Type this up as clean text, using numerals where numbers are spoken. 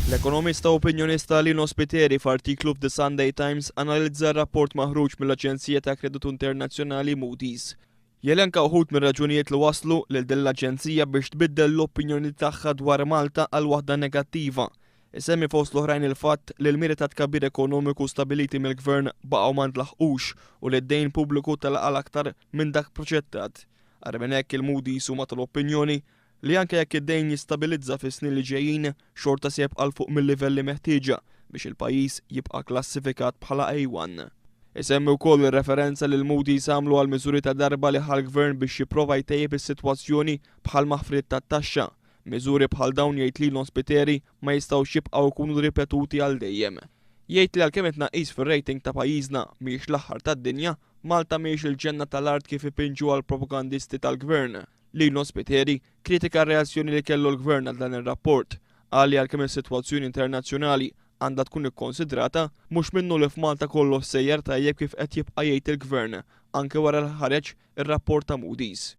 L-ekonomista u opinjonista Lino Spiteri f'artiklu f'The Sunday Times analizza r-rapport maħruġ mill-Aġenzija ta' Kreditu Internazzjonali Moody's. Jelenka uħud mir-raġunijiet li waslu lil din l-Aġenzija biex tbiddel l-opinjoni tagħha dwar Malta għal waħda negattiva. Isemmi fost l-oħrajn il-fatt li l-miri ta' tkabbir ekonomiku stabiliti mill-Gvern baqgħu ma ntlaħqux u li d-dejn pubbliku telaq aktar minn dak proġettat. Ara minn hekk il-Moody's huma tal-opinjoni li anke jekk id-dejn jistabilizza fis-snin li ġejjin xorta se jibqa' fuq mill-livelli meħtieġa biex il-pajjiż jibqa' klassifikat bħala A1. Isemmi wkoll ir-referenza li l-Moody's għamlu għal miżuri ta' darba li ħall-Gvern biex jipprova jtejjeb is-sitwazzjoni bħal maħfriet tat-taxxa. Miżuri bħal dawn jgħid Lino Spiteri ma jistgħux jibqgħu jkunu ripetuti għal dejjem. Jgħid li għalkemm qed tnaqqis fir-rating ta' pajjiżna mhijiex l-aħħar tad-dinja, Malta mhijiex il-ġenna tal-art kif ipinġu għal propagandisti tal-Gvern. Lino Spiteri kritika r-reazzjoni li kellu l-Gvern għal dan ir-rapport, qal li għalkemm is-sitwazzjoni internazzjonali għandha tkun ikkonsidrata mhux minnu li f'Malta kollox sejjer tajjeb kif qed jibqa' jgħid il-Gvern anke wara li ħareġ ir-rapport ta' Moody's.